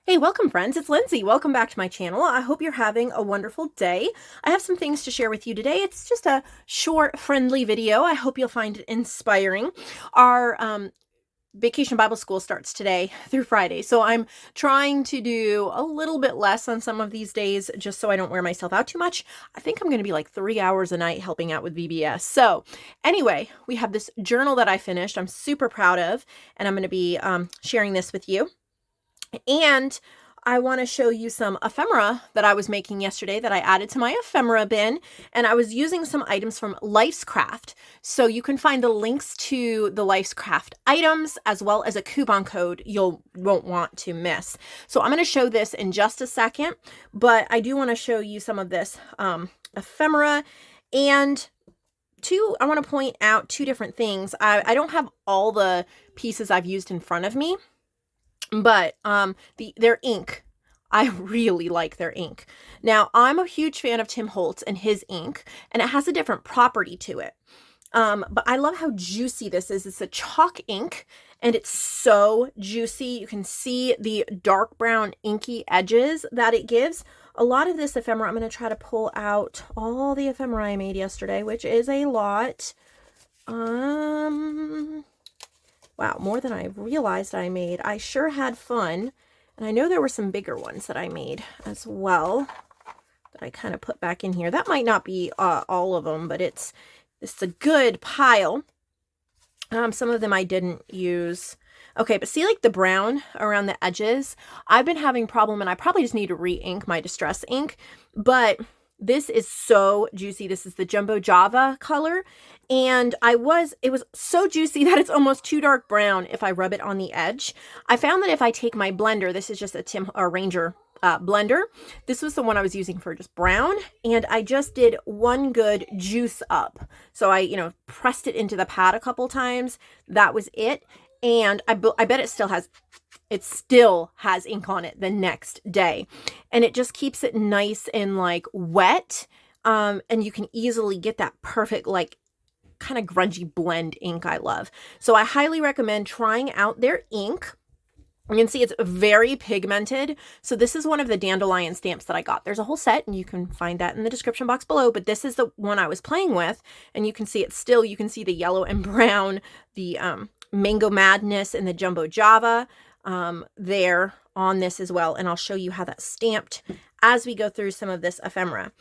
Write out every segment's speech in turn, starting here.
Hey, welcome friends, it's Lindsay. Welcome back to my channel. I hope you're having a wonderful day. I have some things to share with you today. It's just a short, friendly video. I hope you'll find it inspiring. Our Vacation Bible School starts today through Friday, so I'm trying to do a little bit less on some of these days just so I don't wear myself out too much. I think I'm going to be like 3 hours a night helping out with VBS. So anyway, we have this journal that I finished. I'm super proud of, and I'm going to be sharing this with you. And I want to show you some ephemera that I was making yesterday that I added to my ephemera bin, and I was using some items from Lifescraft. So you can find the links to the Lifescraft items as well as a coupon code you won't want to miss. So I'm going to show this in just a second, but I do want to show you some of this ephemera. And I want to point out two different things. I don't have all the pieces I've used in front of me, but their ink, I really like their ink. Now, I'm a huge fan of Tim Holtz and his ink, and it has a different property to it. But I love how juicy this is. It's a chalk ink, and it's so juicy. You can see the dark brown inky edges that it gives. A lot of this ephemera, I'm going to try to pull out all the ephemera I made yesterday, which is a lot. Wow, more than I realized I made. I sure had fun. And I know there were some bigger ones that I made as well that I kind of put back in here. That might not be all of them, but it's a good pile. Some of them I didn't use. Okay, but see like the brown around the edges? I've been having problem, and I probably just need to re-ink my Distress ink, but this is so juicy. This is the Jumbo Java color, and it was so juicy that it's almost too dark brown if I rub it on the edge. I found that if I take my blender, this is just a Ranger blender. This was the one I was using for just brown, and I just did one good juice up. So I, pressed it into the pad a couple times. That was it, and I bet it still has ink on it the next day, and it just keeps it nice and like wet, and you can easily get that perfect like kind of grungy blend ink I love. So I highly recommend trying out their ink. You can see it's very pigmented. So this is one of the Dandelion stamps that I got. There's a whole set, and you can find that in the description box below, but this is the one I was playing with, and you can see you can see the yellow and brown, the Mango Madness and the Jumbo Java there on this as well, and I'll show you how that's stamped as we go through some of this ephemera.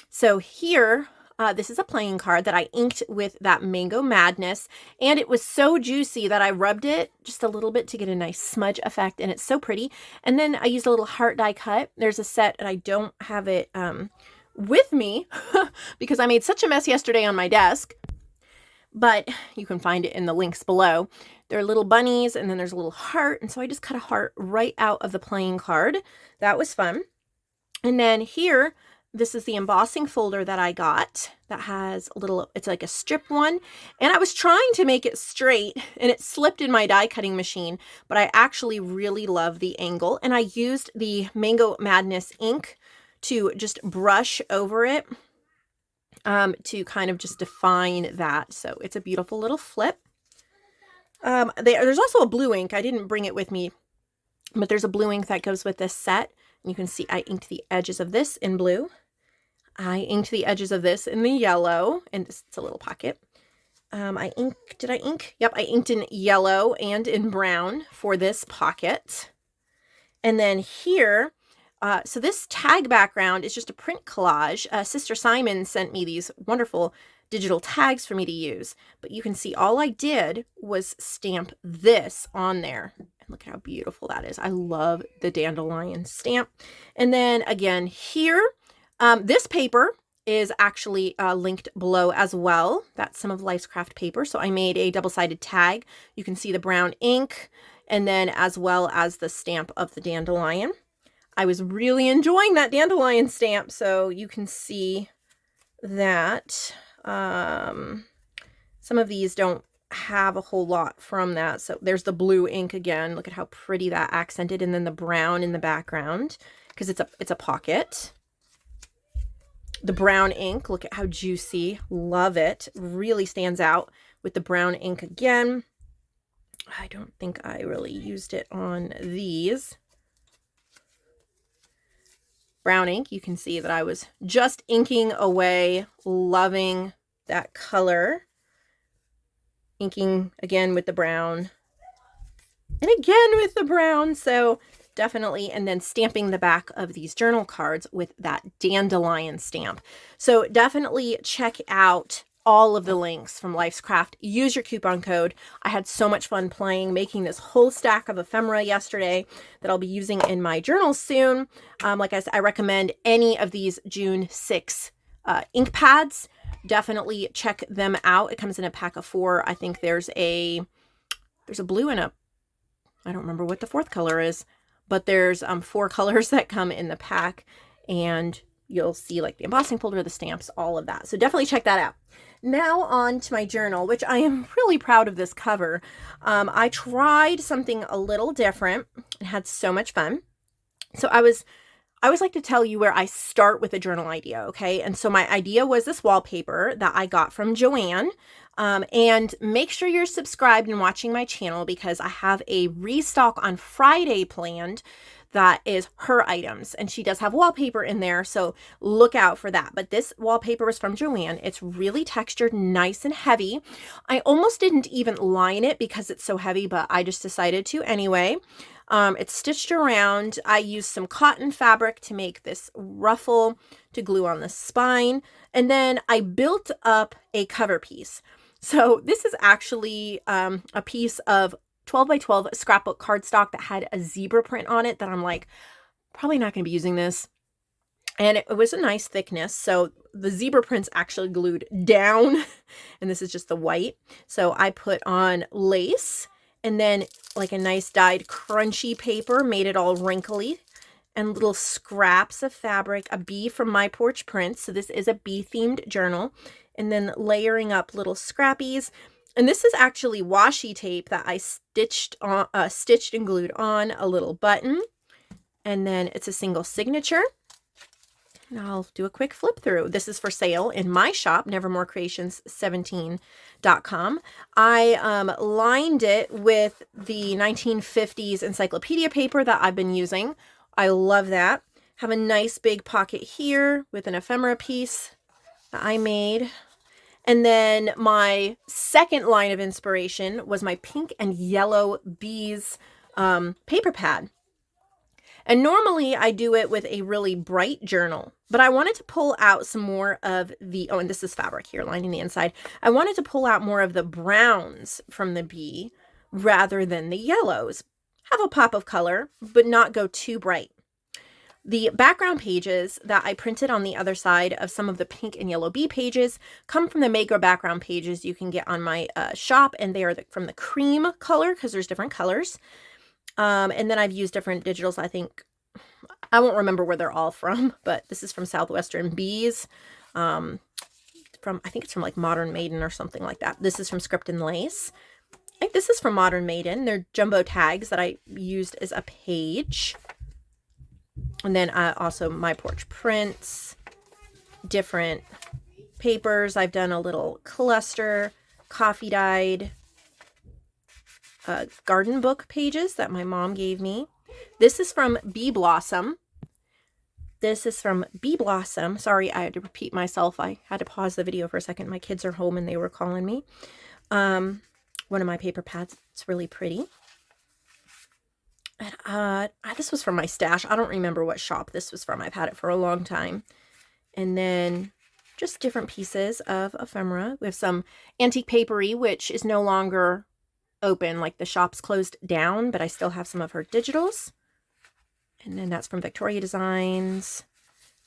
So here, this is a playing card that I inked with that Mango Madness, and it was so juicy that I rubbed it just a little bit to get a nice smudge effect, and it's so pretty. And then I used a little heart die cut. There's a set, and I don't have it with me because I made such a mess yesterday on my desk, but you can find it in the links below. There are little bunnies, and then there's a little heart, and so I just cut a heart right out of the playing card. That was fun. And then here, this is the embossing folder that I got that has it's like a strip one, and I was trying to make it straight, and it slipped in my die cutting machine, but I actually really love the angle, and I used the Mango Madness ink to just brush over it to kind of just define that. So it's a beautiful little flip. There's also a blue ink. I didn't bring it with me, but there's a blue ink that goes with this set. And you can see I inked the edges of this in blue. I inked the edges of this in the yellow, and it's a little pocket. Did I ink? Yep, I inked in yellow and in brown for this pocket. And then here, so this tag background is just a print collage. Sister Simon sent me these wonderful digital tags for me to use, but you can see all I did was stamp this on there, and look at how beautiful that is. I love the Dandelion stamp. And then again here, this paper is actually linked below as well. That's some of Lifescraft paper. So I made a double-sided tag. You can see the brown ink, and then as well as the stamp of the Dandelion. I was really enjoying that Dandelion stamp, so you can see that some of these don't have a whole lot from that. So there's the blue ink again. Look at how pretty that accented, and then the brown in the background because it's a pocket. The brown ink, look at how juicy. Love it. Really stands out with the brown ink again. I don't think I really used it on these. brown ink. You can see that I was just inking away, loving that color. Inking again with the brown and again with the brown. So definitely, and then stamping the back of these journal cards with that Dandelion stamp. So definitely check out all of the links from Lifescraft. Use your coupon code. I had so much fun making this whole stack of ephemera yesterday that I'll be using in my journals soon. Like I said, I recommend any of these June 6 ink pads. Definitely check them out. It comes in a pack of 4. I think there's a blue and I don't remember what the 4th color is, but there's 4 colors that come in the pack, and you'll see like the embossing folder, the stamps, all of that. So definitely check that out. Now on to my journal, which I am really proud of this cover. I tried something a little different and had so much fun. So I always like to tell you where I start with a journal idea, okay? And so my idea was this wallpaper that I got from Joanne. And make sure you're subscribed and watching my channel because I have a restock on Friday planned that is her items. And she does have wallpaper in there, so look out for that. But this wallpaper was from Joanne. It's really textured, nice and heavy. I almost didn't even line it because it's so heavy, but I just decided to anyway. It's stitched around. I used some cotton fabric to make this ruffle to glue on the spine. And then I built up a cover piece. So this is actually a piece of 12 by 12 scrapbook cardstock that had a zebra print on it that I'm like, probably not going to be using this. And it was a nice thickness. So the zebra print's actually glued down and this is just the white. So I put on lace and then like a nice dyed crunchy paper, made it all wrinkly, and little scraps of fabric, a bee from My Porch Prints. So this is a bee themed journal, and then layering up little scrappies. And this is actually washi tape that I stitched and glued on a little button. And then it's a single signature. And I'll do a quick flip through. This is for sale in my shop, nevermorecreations17.com. I lined it with the 1950s encyclopedia paper that I've been using. I love that. Have a nice big pocket here with an ephemera piece that I made. And then my second line of inspiration was my pink and yellow bees paper pad. And normally I do it with a really bright journal, but I wanted to pull out some more of the, oh, and this is fabric here lining the inside. I wanted to pull out more of the browns from the bee rather than the yellows. Have a pop of color, but not go too bright. The background pages that I printed on the other side of some of the pink and yellow bee pages come from the Maker background pages you can get on my shop, and they are from the cream color because there's different colors. And then I've used different digitals. I think, I won't remember where they're all from, but this is from Southwestern Bees. I think it's from like Modern Maiden or something like that. This is from Script and Lace. I think this is from Modern Maiden. They're jumbo tags that I used as a page. And then also My Porch Prints, different papers. I've done a little cluster, coffee dyed, garden book pages that my mom gave me. This is from Bee Blossom. Sorry, I had to repeat myself. I had to pause the video for a second. My kids are home and they were calling me. One of my paper pads. It's really pretty. And this was from my stash. I don't remember what shop this was from. I've had it for a long time. And then just different pieces of ephemera. We have some antique papery, which is no longer open, like the shop's closed down, but I still have some of her digitals. And then that's from Victoria Designs.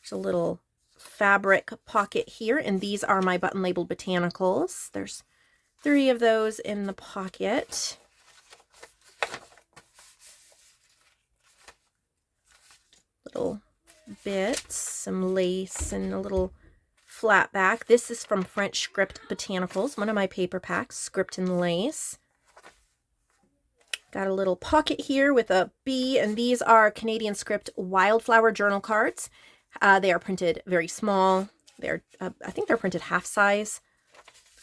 There's a little fabric pocket here, and these are my button labeled botanicals. There's 3 of those in the pocket. Little bits, some lace, and a little flat back. This is from French Script Botanicals, one of my paper packs, Script and Lace. Got a little pocket here with a bee, and these are Canadian Script Wildflower Journal cards. They are printed very small. They're, I think they're printed half size.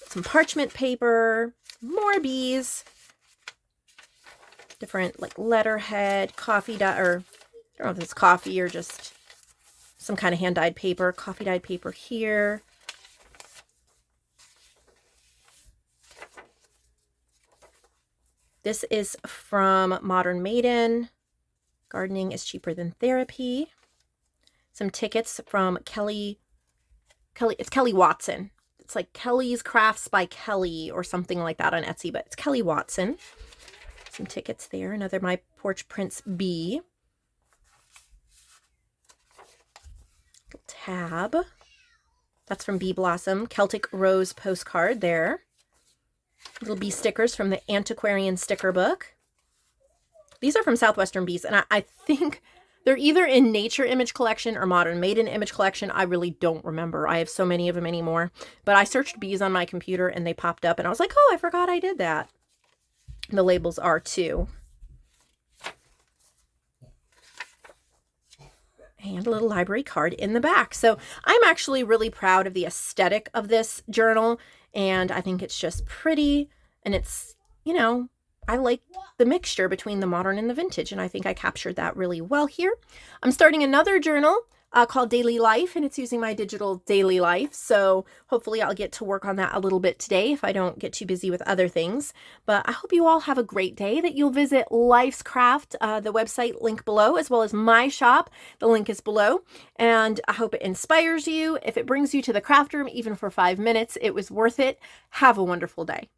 Some parchment paper, more bees, different like letterhead, coffee dye, or I don't know if it's coffee or just some kind of hand-dyed paper, coffee-dyed paper here. This is from Modern Maiden. Gardening is cheaper than therapy. Some tickets from Kelly, it's Kelly Watson. It's like Kelly's Crafts by Kelly or something like that on Etsy, but it's Kelly Watson. Some tickets there. Another My Porch Prince bee. Little tab. That's from Bee Blossom. Celtic Rose postcard there. Little bee stickers from the Antiquarian sticker book. These are from Southwestern Bees, and I think they're either in Nature Image Collection or Modern Maiden Image Collection. I really don't remember. I have so many of them anymore. But I searched bees on my computer, and they popped up, and I was like, oh, I forgot I did that. The labels are too. And a little library card in the back. So I'm actually really proud of the aesthetic of this journal, and I think it's just pretty, and it's, you know, I like the mixture between the modern and the vintage, and I think I captured that really well here. I'm starting another journal called Daily Life, and it's using my digital Daily Life, so hopefully I'll get to work on that a little bit today if I don't get too busy with other things. But I hope you all have a great day, that you'll visit Lifescraft, the website link below, as well as my shop. The link is below, and I hope it inspires you. If it brings you to the craft room, even for 5 minutes, it was worth it. Have a wonderful day.